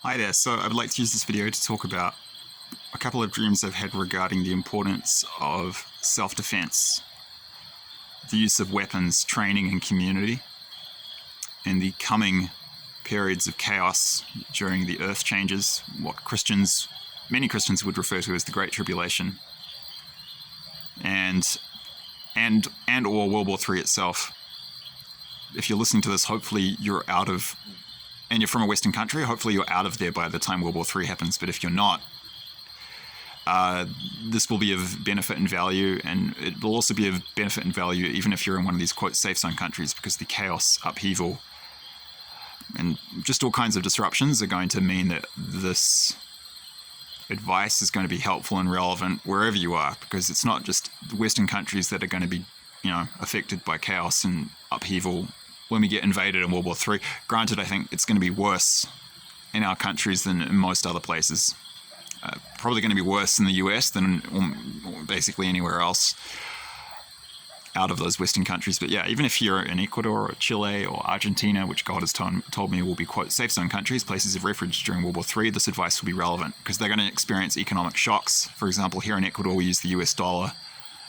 Hi there, so I'd like to use this video to talk about a couple of dreams I've had regarding the importance of self-defense, the use of weapons, training and community, and the coming periods of chaos during the earth changes, what many Christians would refer to as the Great Tribulation, and or World War III itself. If you're listening to this, hopefully you're out of, and you're from a Western country, hopefully you're out of there by the time World War III happens. But if you're not, this will be of benefit and value, and it will also be of benefit and value even if you're in one of these, quote, safe zone countries, because the chaos, upheaval, and just all kinds of disruptions are going to mean that this advice is going to be helpful and relevant wherever you are, because it's not just the Western countries that are going to be, affected by chaos and upheaval when we get invaded in World War III. Granted, I think it's going to be worse in our countries than in most other places. Probably going to be worse in the US than basically anywhere else out of those Western countries. But yeah, even if you're in Ecuador or Chile or Argentina, which God has told me will be, quote, safe zone countries, places of refuge during World War III, this advice will be relevant because they're going to experience economic shocks. For example, here in Ecuador, we use the US dollar,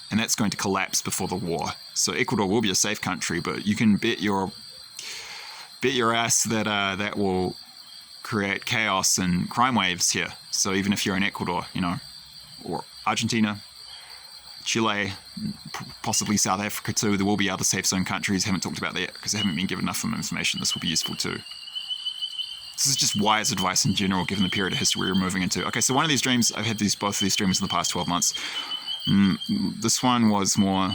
and that's going to collapse before the war. So Ecuador will be a safe country, but you can bet your ass that that will create chaos and crime waves here. So even if you're in Ecuador, or Argentina, Chile, possibly South Africa too, there will be other safe zone countries. Haven't talked about that yet because I haven't been given enough information. This will be useful too. This is just wise advice in general, given the period of history we're moving into. Okay, so one of these dreams, I've had both of these dreams in the past 12 months. This one was more,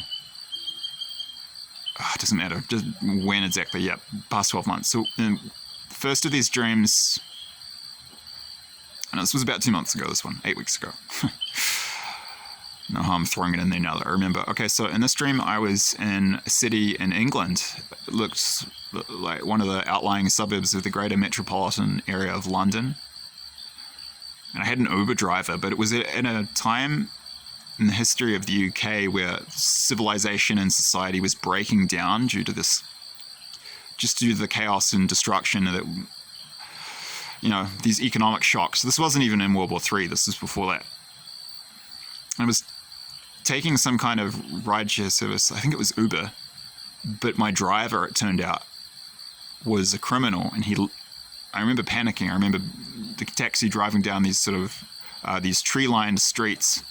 it doesn't matter just when exactly, yeah, past 12 months. So first of these dreams, this was about 2 months ago, this one, 8 weeks ago. No harm throwing it in there now that I remember. Okay, so in this dream, I was in a city in England. It looked like one of the outlying suburbs of the greater metropolitan area of London. And I had an Uber driver, but it was in a time in the history of the UK where civilization and society was breaking down due to the chaos and destruction that, these economic shocks. This wasn't even in World War III, this was before that. I was taking some kind of rideshare service, I think it was Uber, but my driver, it turned out, was a criminal, and I remember panicking. I remember the taxi driving down these these tree-lined streets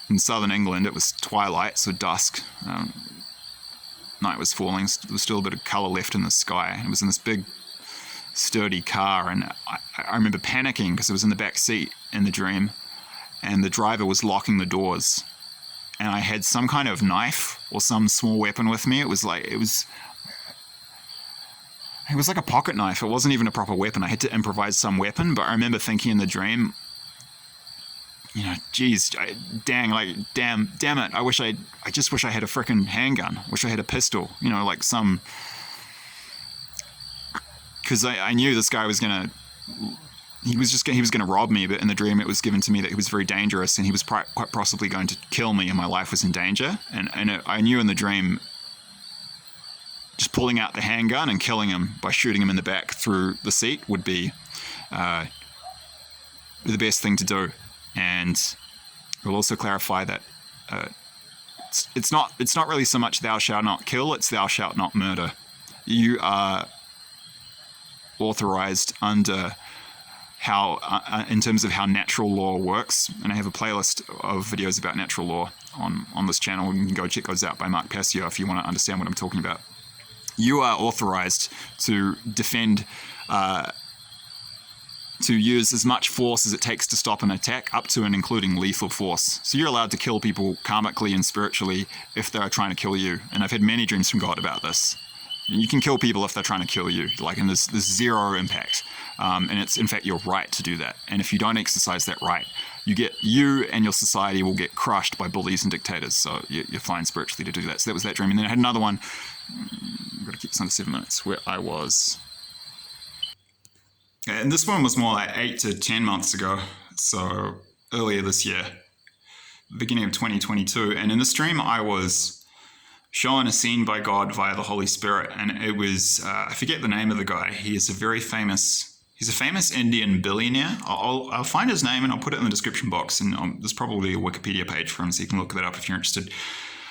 in southern England. It was twilight, so dusk. Night was falling. There was still a bit of colour left in the sky. It was in this big, sturdy car, and I remember panicking because it was in the back seat in the dream, and the driver was locking the doors. And I had some kind of knife or some small weapon with me. It was like a pocket knife. It wasn't even a proper weapon. I had to improvise some weapon, but I remember thinking in the dream, geez, damn it. I just wish I had a frickin' handgun. Wish I had a pistol, because I knew this guy was he was gonna rob me, but in the dream it was given to me that he was very dangerous and he was quite possibly going to kill me and my life was in danger. And I knew in the dream just pulling out the handgun and killing him by shooting him in the back through the seat would be the best thing to do. And we'll also clarify that it's not really so much thou shalt not kill, it's thou shalt not murder. You are authorized under in terms of how natural law works, and I have a playlist of videos about natural law on this channel. You can go check those out by Mark Passio if you want to understand what I'm talking about. You are authorized to defend, to use as much force as it takes to stop an attack, up to and including lethal force. So you're allowed to kill people karmically and spiritually if they're trying to kill you. And I've had many dreams from God about this. You can kill people if they're trying to kill you, and there's zero impact. And it's, in fact, your right to do that. And if you don't exercise that right, you and your society will get crushed by bullies and dictators. So you're fine spiritually to do that. So that was that dream. And then I had another one, I've got to keep this under 7 minutes, where I was, and this one was more like 8 to 10 months ago. So earlier this year, beginning of 2022. And in this dream, I was shown a scene by God via the Holy Spirit. And it was, I forget the name of the guy. He is a very famous He's a famous Indian billionaire. I'll find his name and I'll put it in the description box, and there's probably a Wikipedia page for him, so you can look that up if you're interested.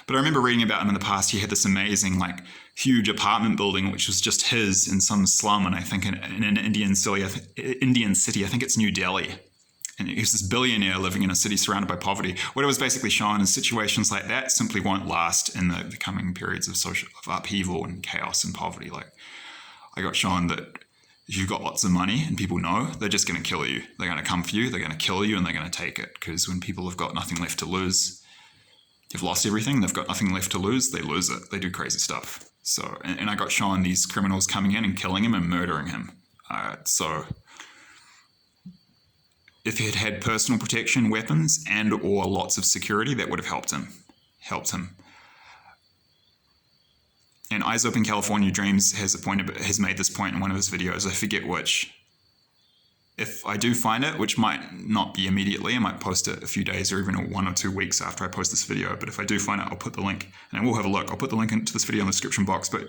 But I remember reading about him in the past. He had this amazing, like, huge apartment building, which was just his in some slum, and I think in an Indian city, I think it's New Delhi. And he was this billionaire living in a city surrounded by poverty. What it was basically showing is situations like that simply won't last in the coming periods of upheaval and chaos and poverty. Like, I got shown that if you've got lots of money and people know, they're just going to kill you. They're going to come for you, they're going to kill you, and they're going to take it. Because when people have got nothing left to lose, they've lost everything, they've got nothing left to lose, they lose it. They do crazy stuff. So, and I got shown these criminals coming in and killing him and murdering him. So if he had had personal protection, weapons, and or lots of security, that would have helped him. And Eyes Open California Dreams has made this point in one of his videos. I forget which. If I do find it, which might not be immediately, I might post it a few days or even 1 or 2 weeks after I post this video. But if I do find it, I'll put the link, and I will have a look. I'll put the link into this video in the description box, but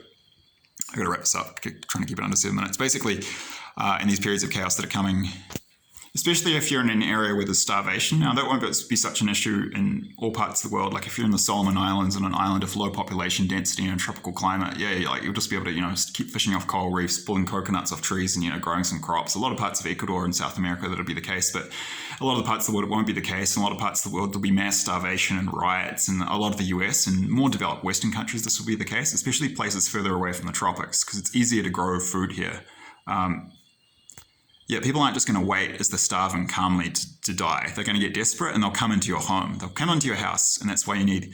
I've got to wrap this up, trying to keep it under 7 minutes. Basically, in these periods of chaos that are coming, especially if you're in an area where there's starvation. Now, that won't be such an issue in all parts of the world. Like if you're in the Solomon Islands on an island of low population density and tropical climate, you'll just be able to, keep fishing off coral reefs, pulling coconuts off trees and, growing some crops. A lot of parts of Ecuador and South America, that'll be the case, but a lot of the parts of the world, it won't be the case. In a lot of parts of the world, there'll be mass starvation and riots. And a lot of the US and more developed Western countries, this will be the case, especially places further away from the tropics, because it's easier to grow food here. People aren't just going to wait as they starve and calmly to die. They're going to get desperate and they'll come into your home. They'll come into your house, and that's why you need,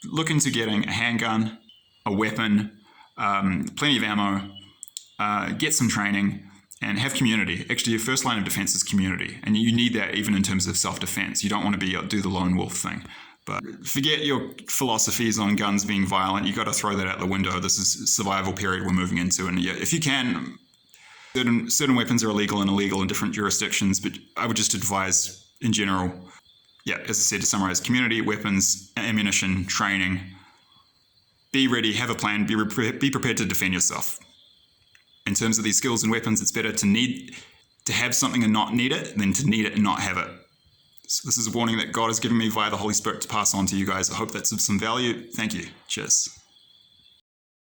look into getting a handgun, a weapon, plenty of ammo, get some training, and have community. Actually, your first line of defense is community, and you need that even in terms of self-defense. You don't want to do the lone wolf thing. But forget your philosophies on guns being violent. You got to throw that out the window. This is a survival period we're moving into, and if you can. Certain weapons are illegal in different jurisdictions, but I would just advise in general, as I said, to summarize, community, weapons, ammunition, training. Be ready, have a plan, be prepared to defend yourself. In terms of these skills and weapons, it's better to have something and not need it than to need it and not have it. So this is a warning that God has given me via the Holy Spirit to pass on to you guys. I hope that's of some value. Thank you. Cheers.